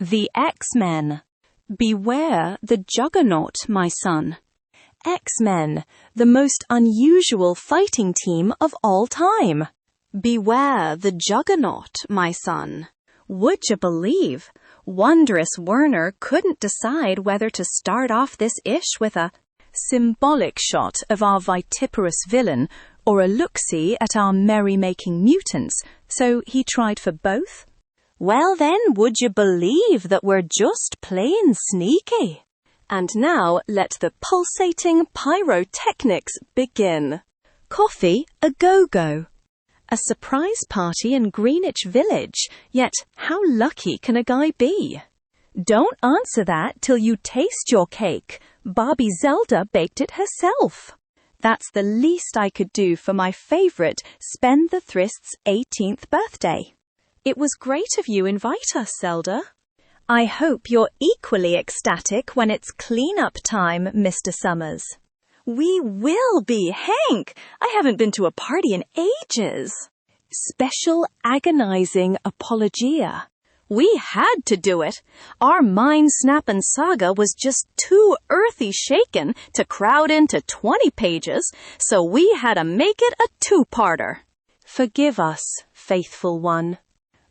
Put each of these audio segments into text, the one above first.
The X-Men. Beware the Juggernaut, my son. X-Men, the most unusual fighting team of all time. Beware the Juggernaut, my son. Would you believe? Wondrous Werner couldn't decide whether to start off this ish with a symbolic shot of our vituperous villain or a look-see at our merry-making mutants, so he tried for both. Well then, would you believe that we're just plain sneaky? And now let the pulsating pyrotechnics begin. Coffee a go-go. A surprise party in Greenwich Village, yet how lucky can a guy be? Don't answer that till you taste your cake. Barbie Zelda baked it herself. That's the least I could do for my favorite Spendthrist's 18th birthday. It was great of you to invite us, Zelda. I hope you're equally ecstatic when it's clean-up time, Mr. Summers. We will be, Hank. I haven't been to a party in ages. Special agonizing apologia. We had to do it. Our mind-snapping saga was just too earthy shaken to crowd into 20 pages, so we had to make it a two-parter. Forgive us, faithful one.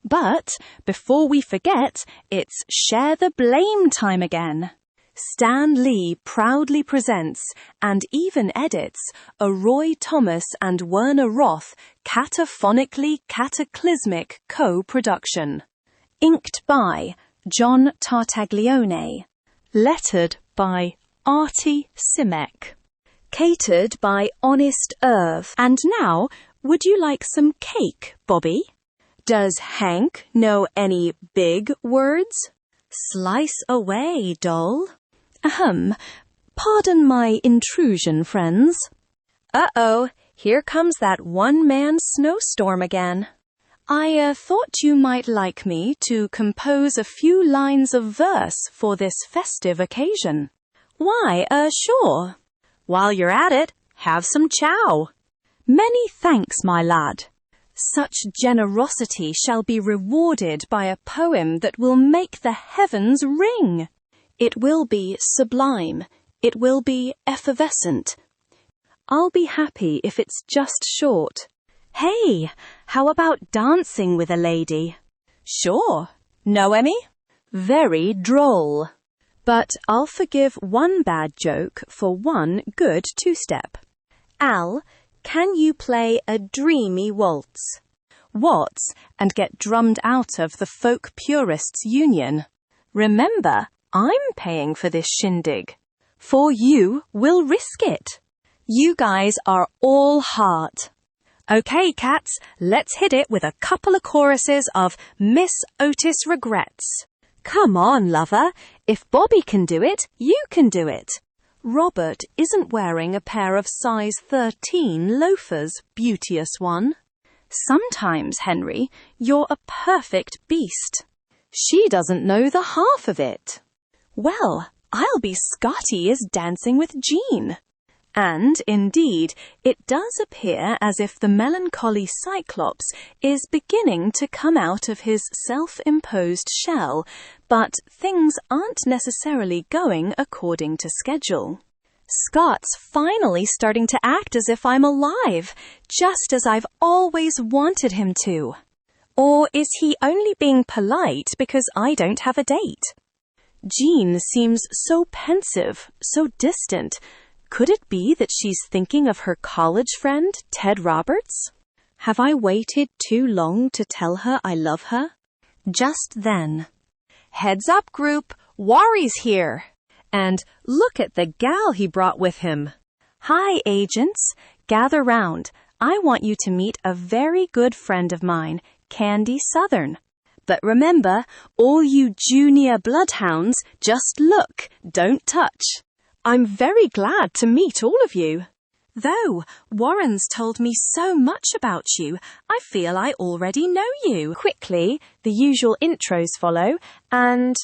But before we forget, it's Share the Blame time again. Stan Lee proudly presents and even edits a Roy Thomas and Werner Roth cataphonically cataclysmic co-production. Inked by John Tartaglione. Lettered by Artie Simek. Catered by Honest Irv. And now, would you like some cake, Bobby? Does Hank know any big words? Slice away, doll. Pardon my intrusion, friends. Uh-oh, here comes that one-man snowstorm again. I thought you might like me to compose a few lines of verse for this festive occasion. Why, sure. While you're at it, have some chow. Many thanks, my lad. Such generosity shall be rewarded by a poem that will make the heavens ring. It will be sublime. It will be effervescent. I'll be happy if it's just short. Hey, how about dancing with a lady? Sure. No, Emmy? Very droll. But I'll forgive one bad joke for one good two-step. Al, can you play a dreamy waltz? Waltz and get drummed out of the Folk Purists Union. Remember, I'm paying for this shindig. For you, we'll risk it. You guys are all heart. Okay, cats, let's hit it with a couple of choruses of Miss Otis Regrets. Come on, lover. If Bobby can do it, you can do it. Robert isn't wearing a pair of size 13 loafers, beauteous one. Sometimes, Henry, you're a perfect beast. She doesn't know the half of it. Well, I'll be Scotty is dancing with Jean. And, indeed, it does appear as if the melancholy Cyclops is beginning to come out of his self-imposed shell, but things aren't necessarily going according to schedule. Scott's finally starting to act as if I'm alive, just as I've always wanted him to. Or is he only being polite because I don't have a date? Jean seems so pensive, so distant. Could it be that she's thinking of her college friend, Ted Roberts? Have I waited too long to tell her I love her? Just then. Heads up, group. Wari's here. And look at the gal he brought with him. Hi, agents. Gather round. I want you to meet a very good friend of mine, Candy Southern. But remember, all you junior bloodhounds, just look, don't touch. I'm very glad to meet all of you. Though Warren's told me so much about you, I feel I already know you. Quickly, the usual intros follow, and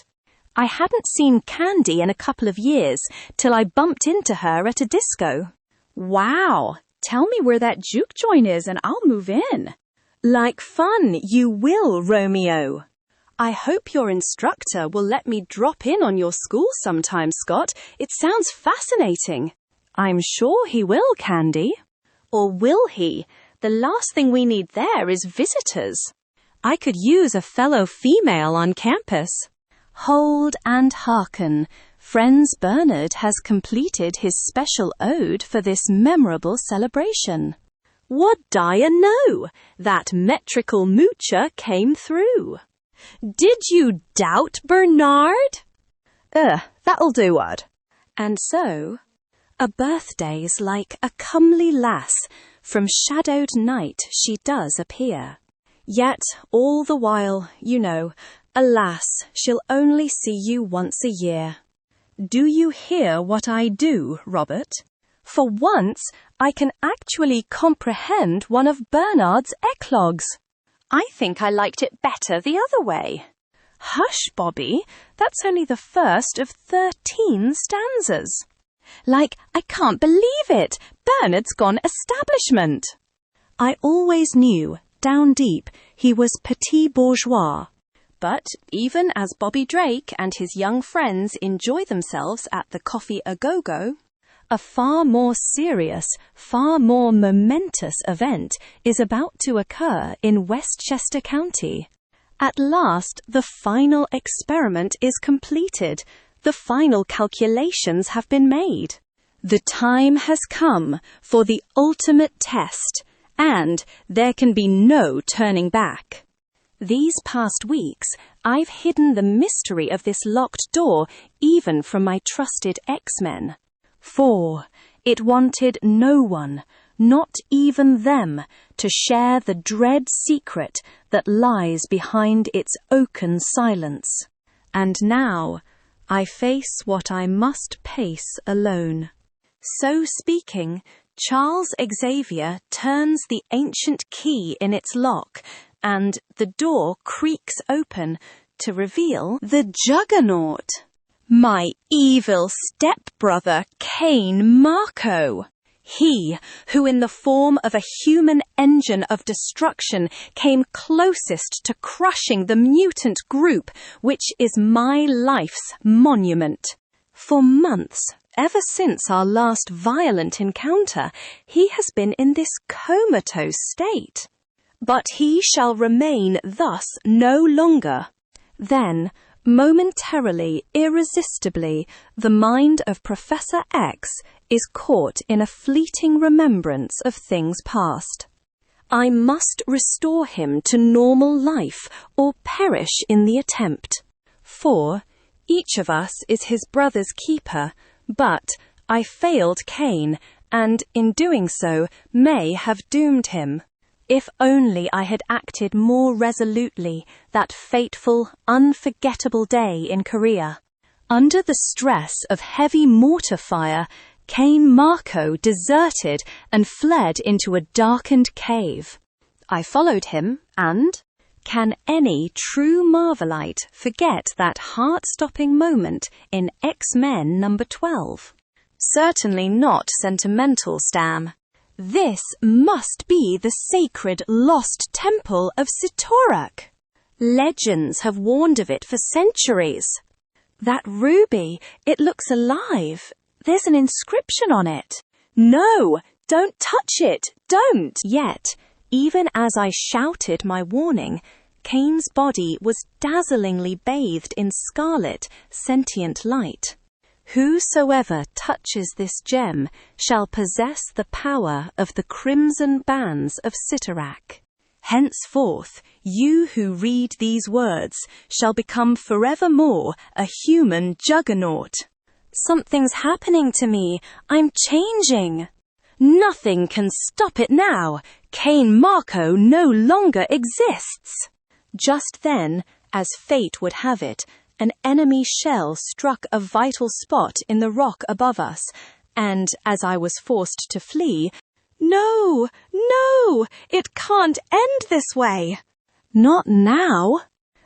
I hadn't seen Candy in a couple of years till I bumped into her at a disco. Wow, tell me where that juke joint is and I'll move in. Like fun, you will, Romeo. I hope your instructor will let me drop in on your school sometime, Scott. It sounds fascinating. I'm sure he will, Candy. Or will he? The last thing we need there is visitors. I could use a fellow female on campus. Hold and hearken. Friends Bernard has completed his special ode for this memorable celebration. Would I know? That metrical moocher came through. Did you doubt, Bernard? That'll do, Wad. And so, a birthday's like a comely lass, from shadowed night she does appear. Yet all the while, you know, alas, she'll only see you once a year. Do you hear what I do, Robert? For once, I can actually comprehend one of Bernard's eclogues. I think I liked it better the other way. Hush, Bobby, that's only the first of 13 stanzas. Like, I can't believe it, Bernard's gone establishment. I always knew, down deep, he was petit bourgeois. But even as Bobby Drake and his young friends enjoy themselves at the Coffee A-Go-Go, a far more serious, far more momentous event is about to occur in Westchester County. At last, the final experiment is completed. The final calculations have been made. The time has come for the ultimate test, and there can be no turning back. These past weeks, I've hidden the mystery of this locked door even from my trusted X-Men. For it wanted no one, not even them, to share the dread secret that lies behind its oaken silence. And now, I face what I must pace alone. So speaking, Charles Xavier turns the ancient key in its lock, and the door creaks open to reveal the Juggernaut. My evil stepbrother, Cain Marco. He, who in the form of a human engine of destruction came closest to crushing the mutant group, which is my life's monument. For months, ever since our last violent encounter, he has been in this comatose state. But he shall remain thus no longer. Then, momentarily, irresistibly, the mind of Professor X is caught in a fleeting remembrance of things past. I must restore him to normal life or perish in the attempt. For each of us is his brother's keeper, but I failed Cain, and in doing so may have doomed him. If only I had acted more resolutely that fateful, unforgettable day in Korea. Under the stress of heavy mortar fire, Cain Marco deserted and fled into a darkened cave. I followed him, and can any true Marvelite forget that heart-stopping moment in X-Men number 12? Certainly not sentimental, Stam. This must be the sacred lost temple of Sitorak. Legends have warned of it for centuries. That ruby, it looks alive. There's an inscription on it. No, don't touch it, don't! Yet, even as I shouted my warning, Cain's body was dazzlingly bathed in scarlet, sentient light. Whosoever touches this gem shall possess the power of the crimson bands of Sitorak. Henceforth, you who read these words shall become forevermore a human juggernaut. Something's happening to me. I'm changing. Nothing can stop it now. Cain Marco no longer exists. Just then, as fate would have it, an enemy shell struck a vital spot in the rock above us, and as I was forced to flee, No, it can't end this way. Not now.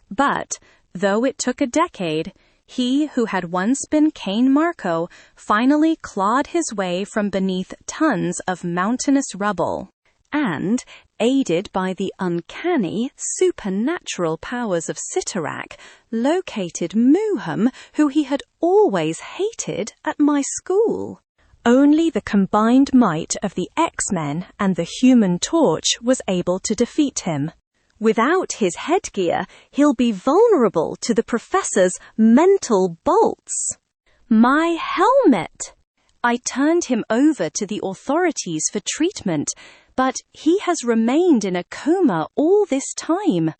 But, though it took a decade, he who had once been Cain Marco finally clawed his way from beneath tons of mountainous rubble. and, aided by the uncanny, supernatural powers of Sitarak, located Muham, who he had always hated, at my school. Only the combined might of the X-Men and the Human Torch was able to defeat him. Without his headgear, he'll be vulnerable to the Professor's mental bolts. My helmet! I turned him over to the authorities for treatment, but he has remained in a coma all this time.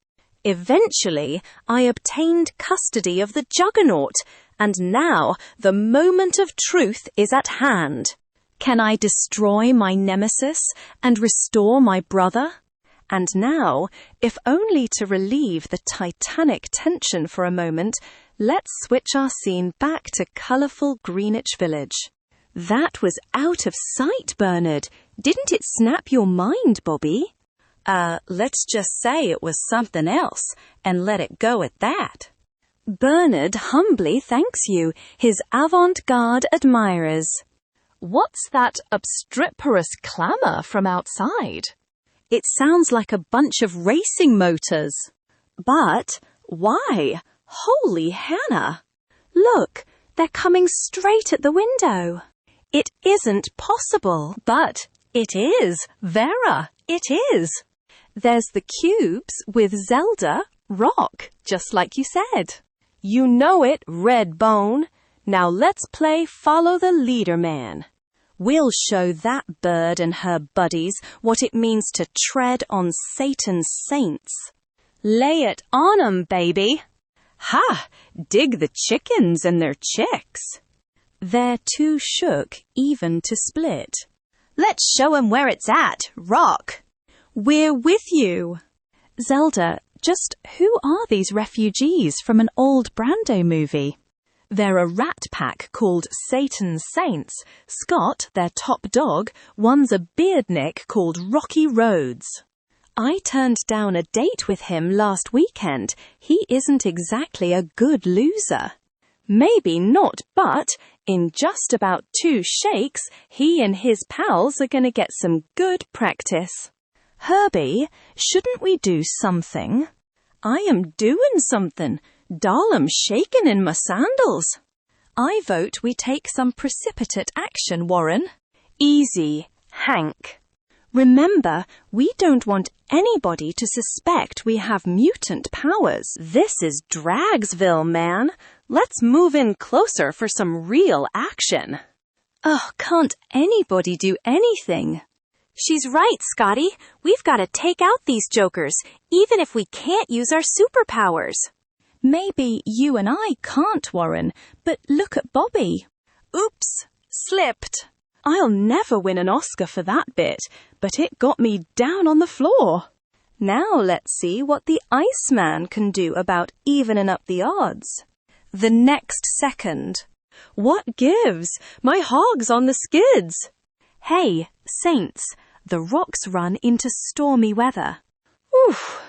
Eventually, I obtained custody of the Juggernaut, and now the moment of truth is at hand. Can I destroy my nemesis and restore my brother? And now, if only to relieve the titanic tension for a moment, let's switch our scene back to colourful Greenwich Village. That was out of sight, Bernard. Didn't it snap your mind, Bobby? Let's just say it was something else, and let it go at that. Bernard humbly thanks you, his avant-garde admirers. What's that obstreperous clamour from outside? It sounds like a bunch of racing motors. But why? Holy Hannah! Look, they're coming straight at the window. It isn't possible. But it is, Vera, it is. There's the cubes with Zelda, Rock, just like you said. You know it, Redbone. Now let's play Follow the Leader Man. We'll show that bird and her buddies what it means to tread on Satan's saints. Lay it on 'em, baby. Ha! Dig the chickens and their chicks. They're too shook even to split. Let's show 'em where it's at, Rock. We're with you. Zelda, just who are these refugees from an old Brando movie? They're a rat pack called Satan's Saints. Scott, their top dog, one's a beardnik called Rocky Roads. I turned down a date with him last weekend. He isn't exactly a good loser. Maybe not, but in just about 2 shakes, he and his pals are going to get some good practice. Herbie, shouldn't we do something? I am doing something. Doll, I'm shaking in my sandals. I vote we take some precipitate action, Warren. Easy, Hank. Remember, we don't want anybody to suspect we have mutant powers. This is Dragsville, man. Let's move in closer for some real action. Oh, can't anybody do anything? She's right, Scotty. We've got to take out these jokers, even if we can't use our superpowers. Maybe you and I can't, Warren, but look at Bobby. Oops, slipped. I'll never win an Oscar for that bit, but it got me down on the floor. Now let's see what the Iceman can do about evening up the odds. The next second. What gives? My hog's on the skids. Hey, Saints, the Rock's run into stormy weather. Oof.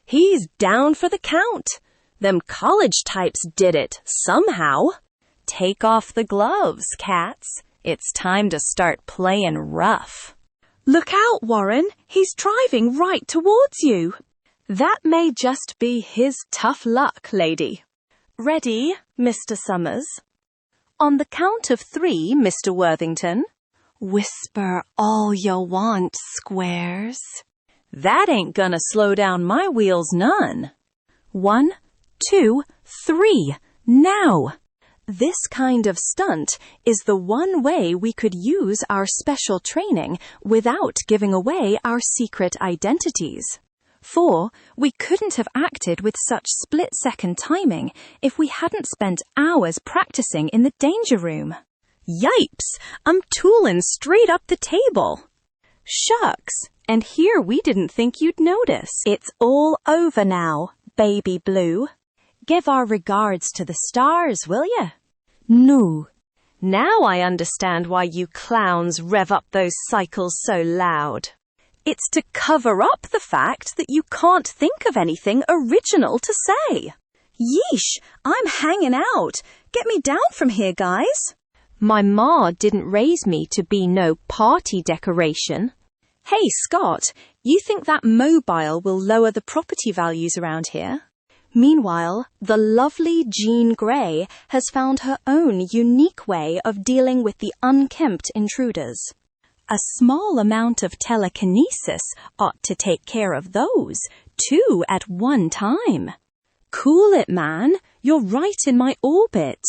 He's down for the count. Them college types did it, somehow. Take off the gloves, cats. It's time to start playing rough. Look out, Warren. He's driving right towards you. That may just be his tough luck, lady. Ready, Mr. Summers? On the count of 3, Mr. Worthington. Whisper all you want, Squares. That ain't gonna slow down my wheels none. 1, 2, 3, now! This kind of stunt is the one way we could use our special training without giving away our secret identities. For we couldn't have acted with such split-second timing if we hadn't spent hours practicing in the danger room. Yipes! I'm tooling straight up the table. Shucks! And here we didn't think you'd notice. It's all over now, Baby Blue. Give our regards to the stars, will you? No. Now I understand why you clowns rev up those cycles so loud. It's to cover up the fact that you can't think of anything original to say. Yeesh, I'm hanging out. Get me down from here, guys. My ma didn't raise me to be no party decoration. Hey, Scott, you think that mobile will lower the property values around here? Meanwhile, the lovely Jean Grey has found her own unique way of dealing with the unkempt intruders. A small amount of telekinesis ought to take care of those, two at one time. Cool it, man. You're right in my orbit.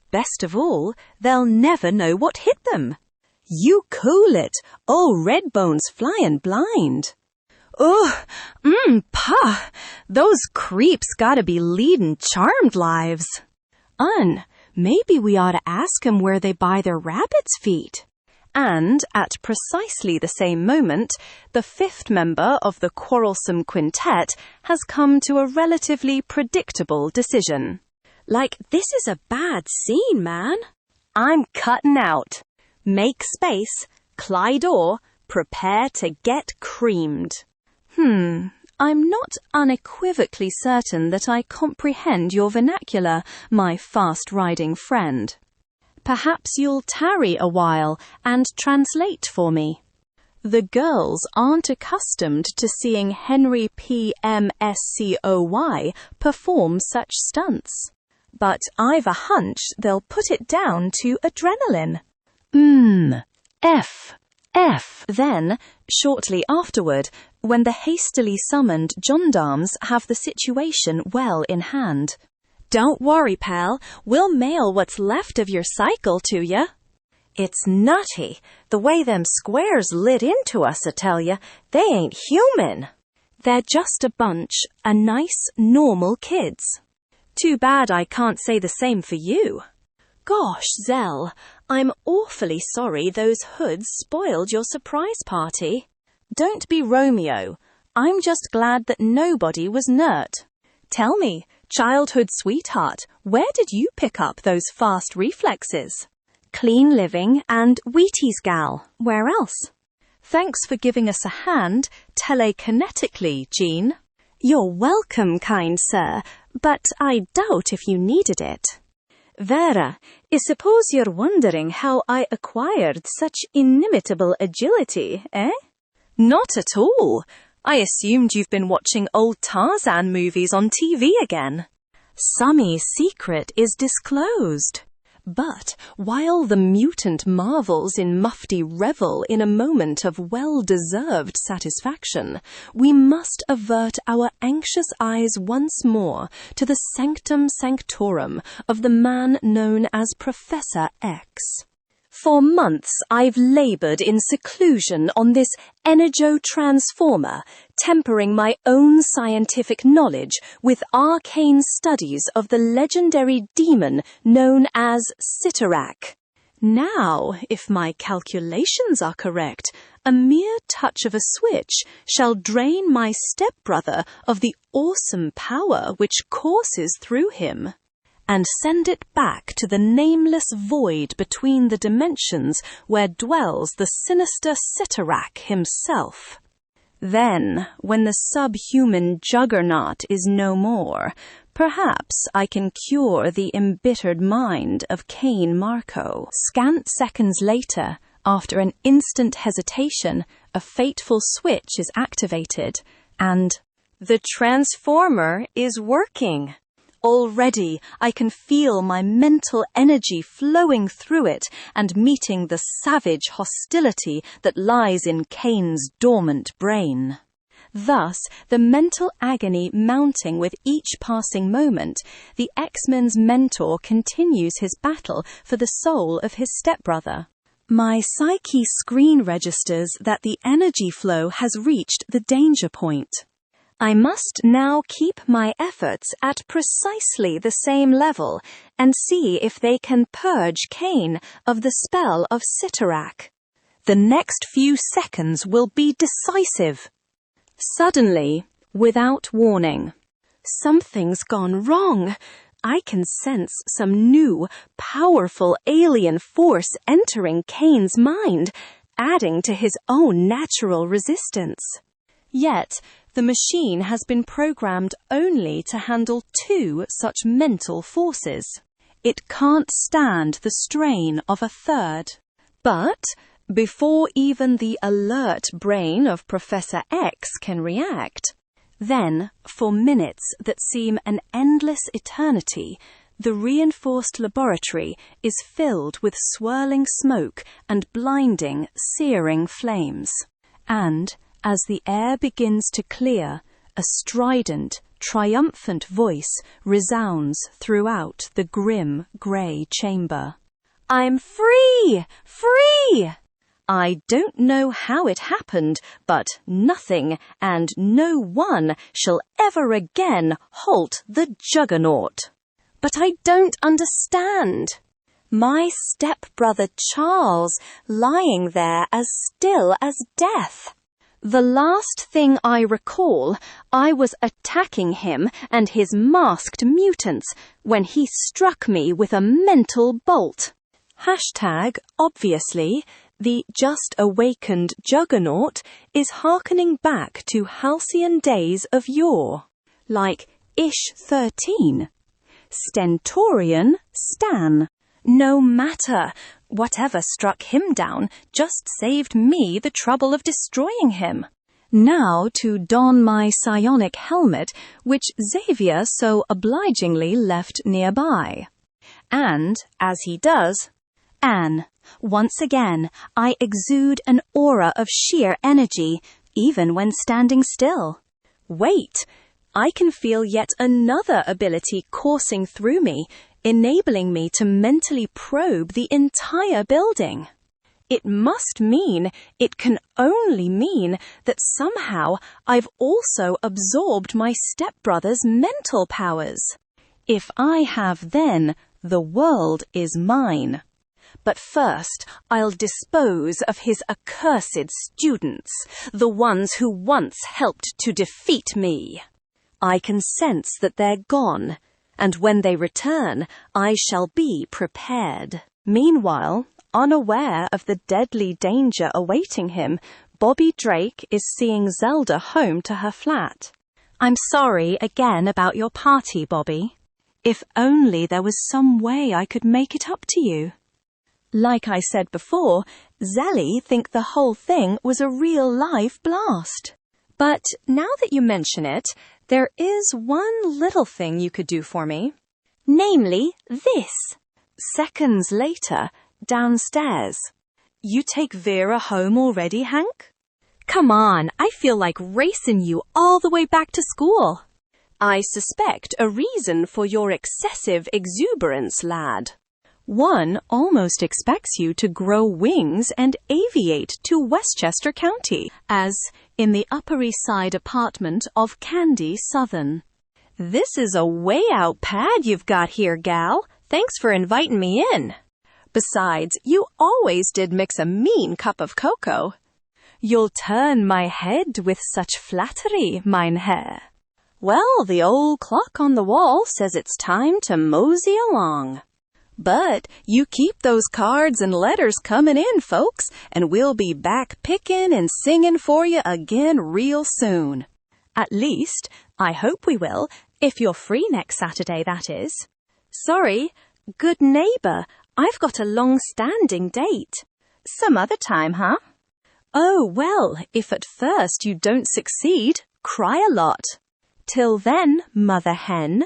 Best of all, they'll never know what hit them. You cool it. Oh, Redbone's flying blind. Ugh, pah. Those creeps gotta be leading charmed lives. Maybe we ought to ask 'em where they buy their rabbit's feet. And at precisely the same moment, the fifth member of the quarrelsome quintet has come to a relatively predictable decision. Like, this is a bad scene, man. I'm cutting out. Make space, Clydor, prepare to get creamed. I'm not unequivocally certain that I comprehend your vernacular, my fast-riding friend. Perhaps you'll tarry a while and translate for me. The girls aren't accustomed to seeing Henry P. M. S. C. O. Y. perform such stunts. But I've a hunch they'll put it down to adrenaline. F. Then, shortly afterward, when the hastily summoned gendarmes have the situation well in hand. Don't worry, pal. We'll mail what's left of your cycle to ya. It's nutty, the way them squares lit into us, I tell ya. They ain't human. They're just a bunch of nice, normal kids. Too bad I can't say the same for you. Gosh, Zell, I'm awfully sorry those hoods spoiled your surprise party. Don't be Romeo. I'm just glad that nobody was nert. Tell me, childhood sweetheart, where did you pick up those fast reflexes? Clean living and Wheaties gal. Where else? Thanks for giving us a hand telekinetically, Jean. You're welcome, kind sir, but I doubt if you needed it. Vera, I suppose you're wondering how I acquired such inimitable agility, eh? Not at all. I assumed you've been watching old Tarzan movies on TV again. Sammy's secret is disclosed. But while the mutant Marvels in Mufti revel in a moment of well-deserved satisfaction, we must avert our anxious eyes once more to the sanctum sanctorum of the man known as Professor X. For months I've labored in seclusion on this energo-transformer, tempering my own scientific knowledge with arcane studies of the legendary demon known as Cyttorak. Now, if my calculations are correct, a mere touch of a switch shall drain my stepbrother of the awesome power which courses through him, and send it back to the nameless void between the dimensions where dwells the sinister Cyttorak himself. Then, when the subhuman juggernaut is no more, perhaps I can cure the embittered mind of Cain Marco. Scant seconds later, after an instant hesitation, a fateful switch is activated, and the transformer is working. Already, I can feel my mental energy flowing through it and meeting the savage hostility that lies in Cain's dormant brain. Thus, the mental agony mounting with each passing moment, the X-Men's mentor continues his battle for the soul of his stepbrother. My psyche screen registers that the energy flow has reached the danger point. I must now keep my efforts at precisely the same level and see if they can purge Cain of the spell of Cyttorak. The next few seconds will be decisive. Suddenly, without warning, something's gone wrong. I can sense some new, powerful alien force entering Cain's mind, adding to his own natural resistance. Yet, the machine has been programmed only to handle two such mental forces. It can't stand the strain of a third. But, before even the alert brain of Professor X can react. Then, for minutes that seem an endless eternity, the reinforced laboratory is filled with swirling smoke and blinding, searing flames. And, as the air begins to clear, a strident, triumphant voice resounds throughout the grim, grey chamber. "I'm free! Free!" I don't know how it happened, but nothing and no one shall ever again halt the Juggernaut. But I don't understand. My stepbrother Charles lying there as still as death. The last thing I recall, I was attacking him and his masked mutants when he struck me with a mental bolt. Obviously, the just-awakened Juggernaut is hearkening back to halcyon days of yore, like Ish 13. Stentorian Stan. No matter, whatever struck him down just saved me the trouble of destroying him. Now to don my psionic helmet, which Xavier so obligingly left nearby. And, as he does, Anne, once again, I exude an aura of sheer energy, even when standing still. Wait, I can feel yet another ability coursing through me, enabling me to mentally probe the entire building. It can only mean that somehow I've also absorbed my stepbrother's mental powers. If I have, then the world is mine. But first, I'll dispose of his accursed students, the ones who once helped to defeat me. I can sense that they're gone, and when they return, I shall be prepared. Meanwhile, unaware of the deadly danger awaiting him, Bobby Drake is seeing Zelda home to her flat. I'm sorry again about your party, Bobby. If only there was some way I could make it up to you. Like I said before, Zelly think the whole thing was a real-life blast. But now that you mention it, there is one little thing you could do for me. Namely, this. Seconds later, downstairs. You take Vera home already, Hank? Come on, I feel like racing you all the way back to school. I suspect a reason for your excessive exuberance, lad. One almost expects you to grow wings and aviate to Westchester County, as in the Upper East Side apartment of Candy Southern. This is a way out pad you've got here, gal. Thanks for inviting me in. Besides, you always did mix a mean cup of cocoa. You'll turn my head with such flattery, mein Herr. Well, the old clock on the wall says it's time to mosey along. But you keep those cards and letters coming in, folks, and we'll be back picking and singing for you again real soon. At least, I hope we will, if you're free next Saturday, that is. Sorry, good neighbor, I've got a long-standing date. Some other time, huh? Oh, well, if at first you don't succeed, cry a lot. Till then, mother hen.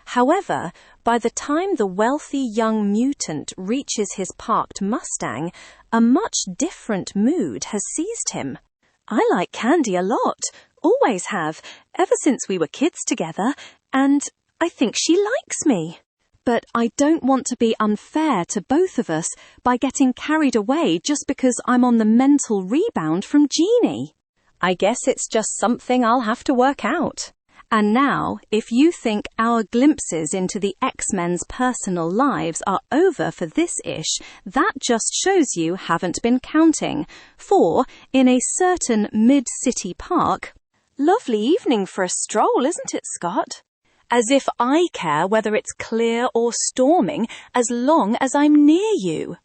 However, by the time the wealthy young mutant reaches his parked Mustang, a much different mood has seized him. I like Candy a lot, always have, ever since we were kids together, and I think she likes me. But I don't want to be unfair to both of us by getting carried away just because I'm on the mental rebound from Jeannie. I guess it's just something I'll have to work out. And now, if you think our glimpses into the X-Men's personal lives are over for this ish, that just shows you haven't been counting. For, in a certain mid-city park, lovely evening for a stroll, isn't it, Scott? As if I care whether it's clear or storming, as long as I'm near you.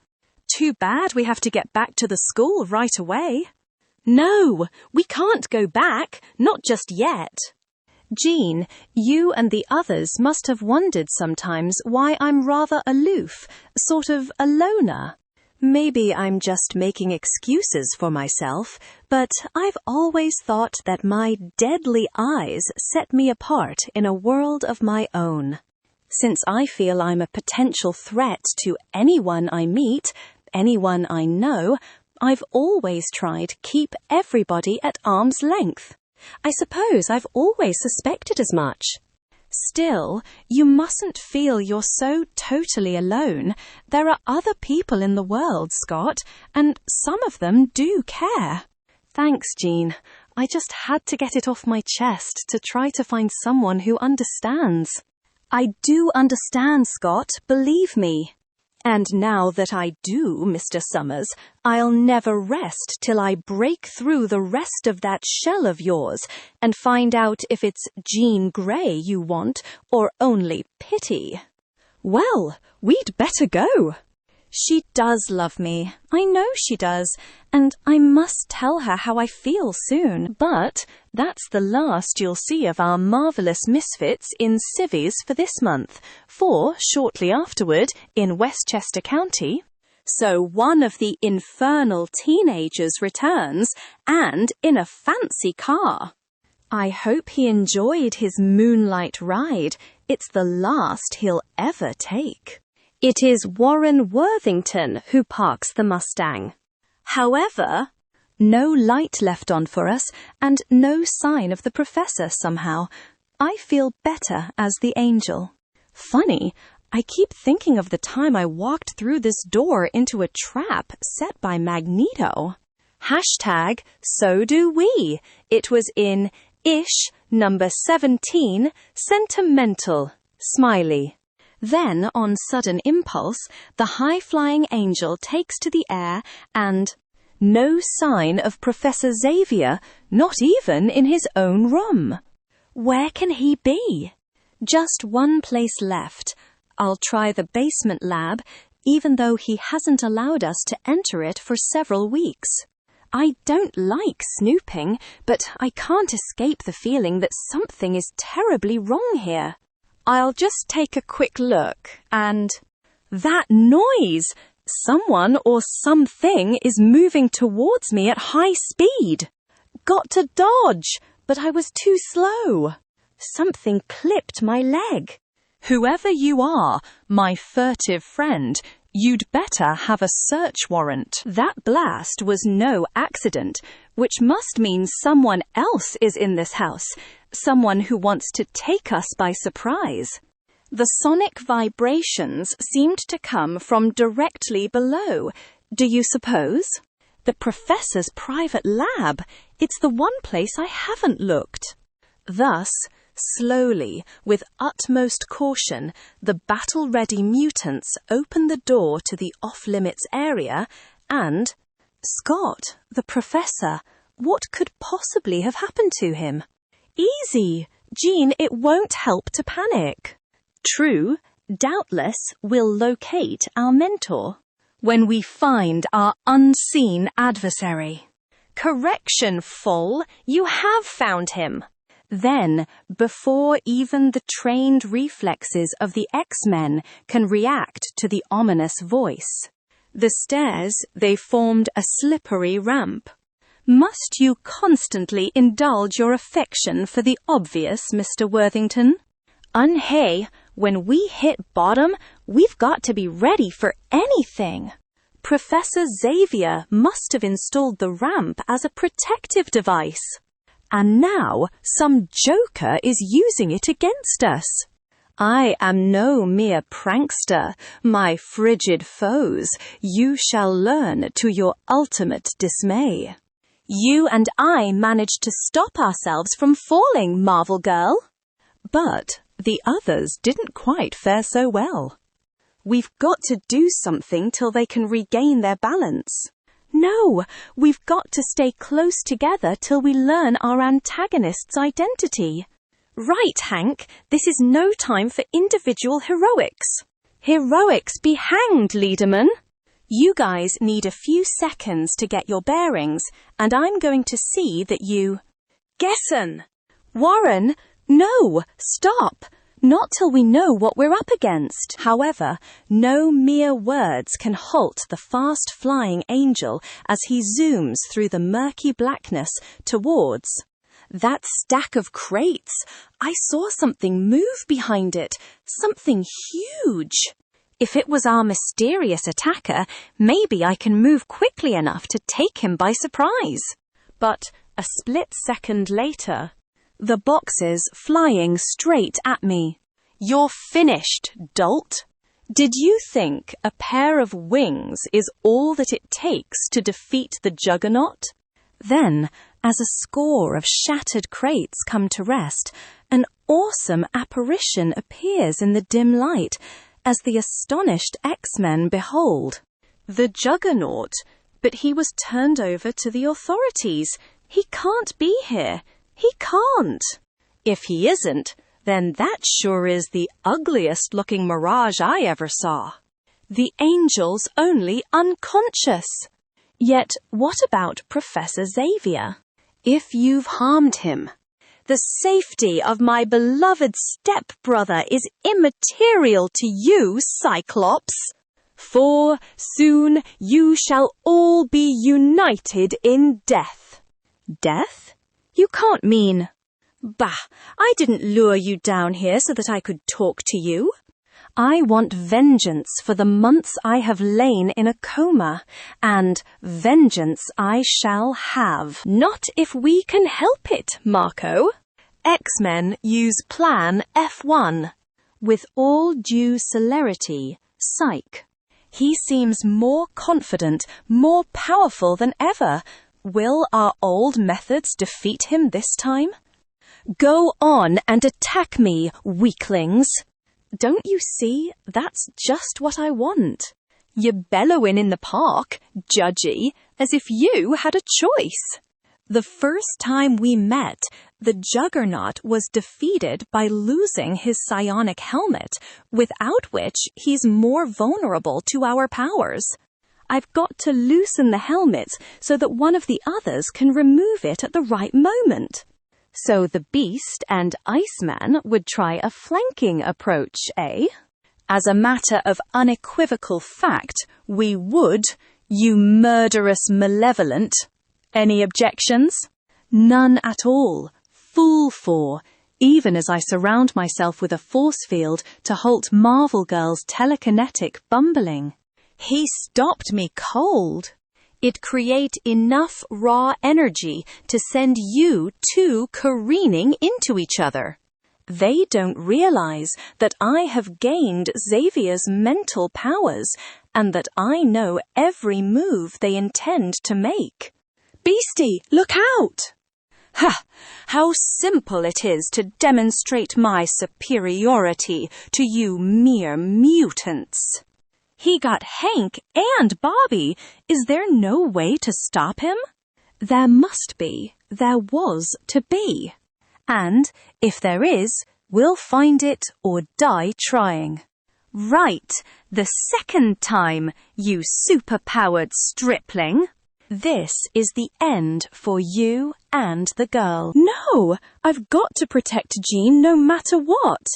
Too bad we have to get back to the school right away. No, we can't go back, not just yet. Jean, you and the others must have wondered sometimes why I'm rather aloof, sort of a loner. Maybe I'm just making excuses for myself, but I've always thought that my deadly eyes set me apart in a world of my own. Since I feel I'm a potential threat to anyone I meet, anyone I know, I've always tried to keep everybody at arm's length. I suppose I've always suspected as much. Still, you mustn't feel you're so totally alone. There are other people in the world, Scott, and some of them do care. Thanks, Jean. I just had to get it off my chest to try to find someone who understands. I do understand, Scott, believe me. And now that I do, Mr. Summers, I'll never rest till I break through the rest of that shell of yours and find out if it's Jean Grey you want or only pity. Well, we'd better go. She does love me. I know she does, and I must tell her how I feel soon. But that's the last you'll see of our marvellous misfits in civvies for this month, for shortly afterward, in Westchester County, so one of the infernal teenagers returns, and in a fancy car. I hope he enjoyed his moonlight ride. It's the last he'll ever take. It is Warren Worthington who parks the Mustang. However, no light left on for us, and no sign of the professor somehow. I feel better as the angel. Funny, I keep thinking of the time I walked through this door into a trap set by Magneto. Hashtag, so do we. It was in Ish number 17, sentimental, smiley. Then, on sudden impulse, the high-flying angel takes to the air and no sign of Professor Xavier, not even in his own room. Where can he be? Just one place left. I'll try the basement lab, even though he hasn't allowed us to enter it for several weeks. I don't like snooping, but I can't escape the feeling that something is terribly wrong here. I'll just take a quick look, and that noise! Someone or something is moving towards me at high speed. Got to dodge, but I was too slow. Something clipped my leg. Whoever you are, my furtive friend, you'd better have a search warrant. That blast was no accident, which must mean someone else is in this house, someone who wants to take us by surprise. The sonic vibrations seemed to come from directly below. Do you suppose? The professor's private lab. It's the one place I haven't looked. Thus, slowly, with utmost caution, the battle-ready mutants open the door to the off-limits area and... Scott, the professor, what could possibly have happened to him? Easy, Jean, it won't help to panic. True, doubtless we'll locate our mentor when we find our unseen adversary. Correction, Foal, you have found him. Then, before even the trained reflexes of the X-Men can react to the ominous voice, the stairs, they formed a slippery ramp. Must you constantly indulge your affection for the obvious, Mr. Worthington? Hey, when we hit bottom, we've got to be ready for anything. Professor Xavier must have installed the ramp as a protective device. And now some joker is using it against us. I am no mere prankster, my frigid foes. You shall learn to your ultimate dismay. You and I managed to stop ourselves from falling, Marvel Girl. But the others didn't quite fare so well. We've got to do something till they can regain their balance. No, we've got to stay close together till we learn our antagonist's identity. Right, Hank, this is no time for individual heroics. Heroics be hanged, Leaderman. You guys need a few seconds to get your bearings, and I'm going to see that you... Gessen! Warren, no, stop! Not till we know what we're up against. However, no mere words can halt the fast-flying angel as he zooms through the murky blackness towards that stack of crates. I saw something move behind it, something huge. If it was our mysterious attacker, maybe I can move quickly enough to take him by surprise. But a split second later, the boxes flying straight at me. You're finished, dolt. Did you think a pair of wings is all that it takes to defeat the Juggernaut? Then, as a score of shattered crates come to rest, an awesome apparition appears in the dim light as the astonished X-Men behold the Juggernaut. But he was turned over to the authorities. He can't be here. He can't. If he isn't, then that sure is the ugliest-looking mirage I ever saw. The angel's only unconscious. Yet what about Professor Xavier? If you've harmed him, the safety of my beloved stepbrother is immaterial to you, Cyclops. For soon you shall all be united in death. Death? You can't mean... Bah, I didn't lure you down here so that I could talk to you. I want vengeance for the months I have lain in a coma, and vengeance I shall have. Not if we can help it, Marco. X-Men use Plan F1. With all due celerity, Psych. He seems more confident, more powerful than ever. Will our old methods defeat him this time? Go on and attack me, weaklings. Don't you see? That's just what I want. You're bellowing in the park, judgy, as if you had a choice. The first time we met, the Juggernaut was defeated by losing his psionic helmet, without which he's more vulnerable to our powers. I've got to loosen the helmet so that one of the others can remove it at the right moment. So the Beast and Iceman would try a flanking approach, eh? As a matter of unequivocal fact, we would, you murderous malevolent. Any objections? None at all. Full for, even as I surround myself with a force field to halt Marvel Girl's telekinetic bumbling. He stopped me cold. It'd create enough raw energy to send you two careening into each other. They don't realize that I have gained Xavier's mental powers and that I know every move they intend to make. Beastie, look out! Ha! How simple it is to demonstrate my superiority to you mere mutants. He got Hank and Bobby. Is there no way to stop him? There must be. There was to be. And, if there is, we'll find it or die trying. Right, the second time, you superpowered stripling. This is the end for you and the girl. No, I've got to protect Jean no matter what.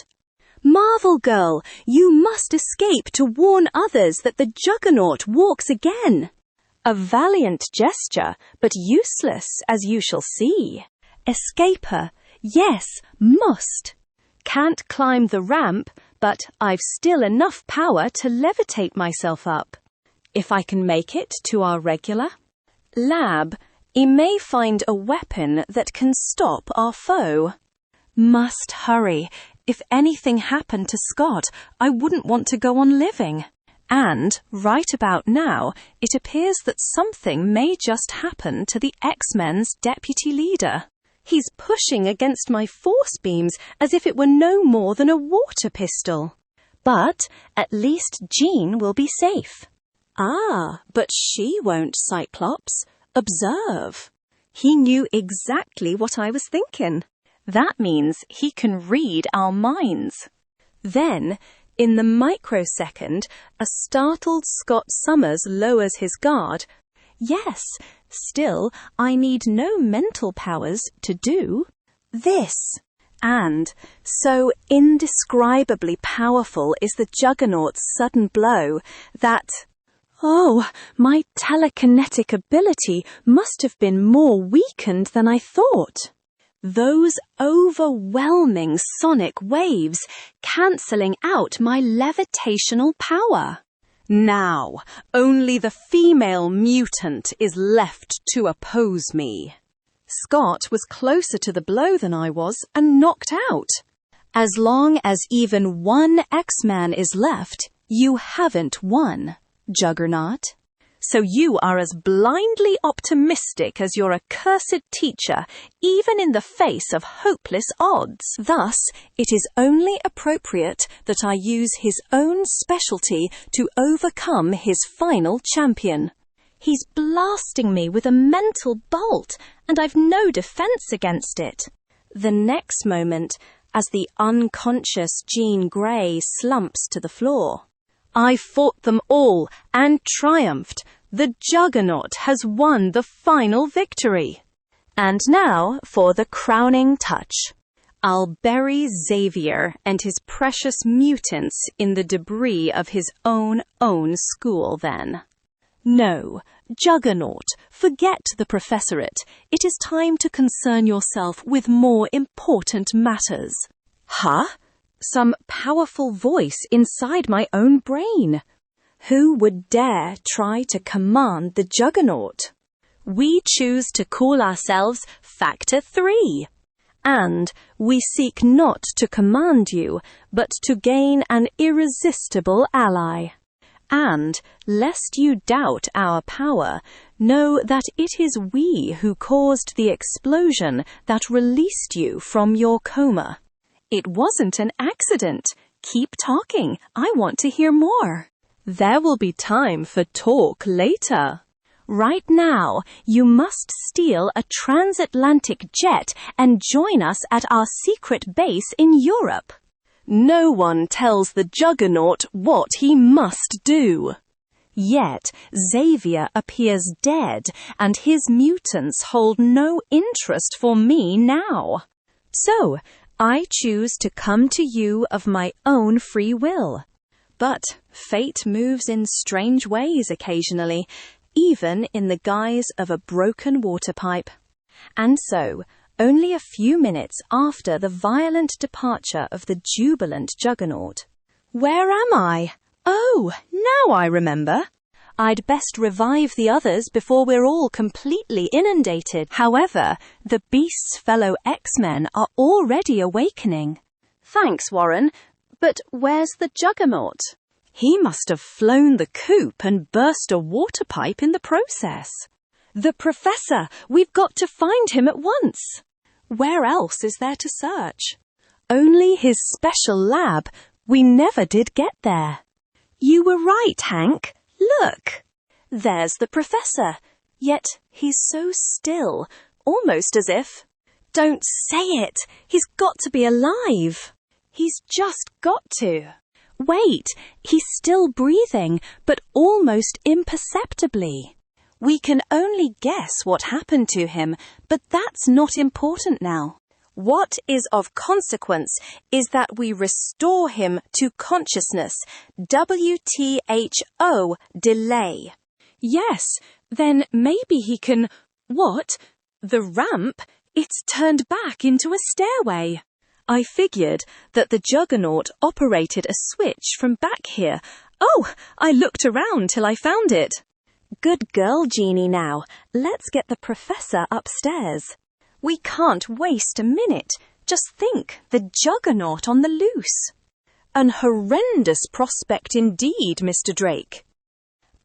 Marvel Girl, you must escape to warn others that the Juggernaut walks again. A valiant gesture, but useless, as you shall see. Escape her, yes, must. Can't climb the ramp, but I've still enough power to levitate myself up. If I can make it to our regular lab, I may find a weapon that can stop our foe. Must hurry. If anything happened to Scott, I wouldn't want to go on living. And, right about now, it appears that something may just happen to the X-Men's deputy leader. He's pushing against my force beams as if it were no more than a water pistol. But at least Jean will be safe. Ah, but she won't, Cyclops. Observe. He knew exactly what I was thinking. That means he can read our minds. Then, in the microsecond, a startled Scott Summers lowers his guard. Yes, still, I need no mental powers to do this. And so indescribably powerful is the Juggernaut's sudden blow that, oh, my telekinetic ability must have been more weakened than I thought. Those overwhelming sonic waves cancelling out my levitational power. Now, only the female mutant is left to oppose me. Scott was closer to the blow than I was and knocked out. As long as even one X-Man is left, you haven't won, Juggernaut. So you are as blindly optimistic as your accursed teacher, even in the face of hopeless odds. Thus, it is only appropriate that I use his own specialty to overcome his final champion. He's blasting me with a mental bolt, and I've no defense against it. The next moment, as the unconscious Jean Grey slumps to the floor. I fought them all and triumphed. The Juggernaut has won the final victory. And now for the crowning touch. I'll bury Xavier and his precious mutants in the debris of his own school then. No, Juggernaut, forget the professorate. It is time to concern yourself with more important matters. Huh? Some powerful voice inside my own brain. Who would dare try to command the Juggernaut? We choose to call ourselves Factor 3. And we seek not to command you, but to gain an irresistible ally. And, lest you doubt our power, know that it is we who caused the explosion that released you from your coma. It wasn't an accident. Keep talking. I want to hear more. There will be time for talk later. Right now, you must steal a transatlantic jet and join us at our secret base in Europe. No one tells the Juggernaut what he must do. Yet Xavier appears dead, and his mutants hold no interest for me now. So, I choose to come to you of my own free will. But fate moves in strange ways occasionally, even in the guise of a broken water pipe. And so, only a few minutes after the violent departure of the jubilant Juggernaut. Where am I? Oh, now I remember. I'd best revive the others before we're all completely inundated. However, the Beast's fellow X-Men are already awakening. Thanks, Warren. But where's the Juggernaut? He must have flown the coop and burst a water pipe in the process. The Professor! We've got to find him at once! Where else is there to search? Only his special lab. We never did get there. You were right, Hank. Look! There's the Professor. Yet he's so still, almost as if... Don't say it! He's got to be alive! He's just got to. Wait, he's still breathing, but almost imperceptibly. We can only guess what happened to him, but that's not important now. What is of consequence is that we restore him to consciousness. WTHO, delay. Yes, then maybe he can... What? The ramp? It's turned back into a stairway. I figured that the Juggernaut operated a switch from back here. Oh, I looked around till I found it. Good girl, Jeannie, now. Let's get the Professor upstairs. We can't waste a minute. Just think, the Juggernaut on the loose. An horrendous prospect indeed, Mr. Drake.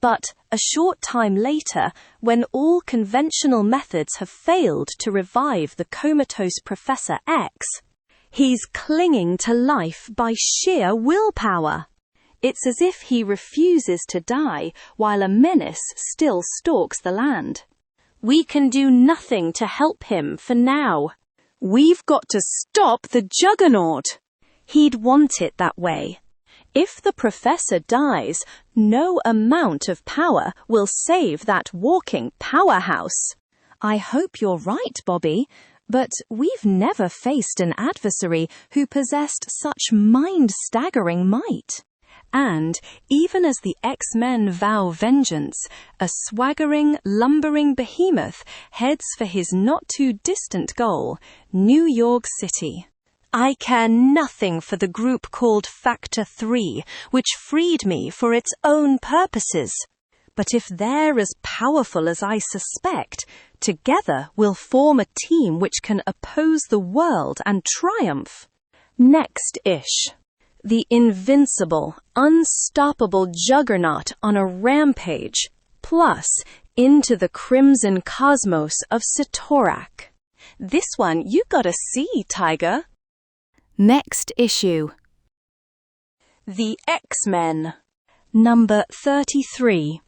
But a short time later, when all conventional methods have failed to revive the comatose Professor X, he's clinging to life by sheer willpower. It's as if he refuses to die while a menace still stalks the land. We can do nothing to help him for now. We've got to stop the Juggernaut. He'd want it that way. If the Professor dies, no amount of power will save that walking powerhouse. I hope you're right, Bobby. But we've never faced an adversary who possessed such mind-staggering might. And, even as the X-Men vow vengeance, a swaggering, lumbering behemoth heads for his not-too-distant goal, New York City. I care nothing for the group called Factor 3, which freed me for its own purposes. But if they're as powerful as I suspect, together we'll form a team which can oppose the world and triumph. Next-ish. The invincible, unstoppable juggernaut on a rampage, plus into the crimson cosmos of Satorak. This one you gotta see, Tiger. Next issue. The X-Men. Number 33.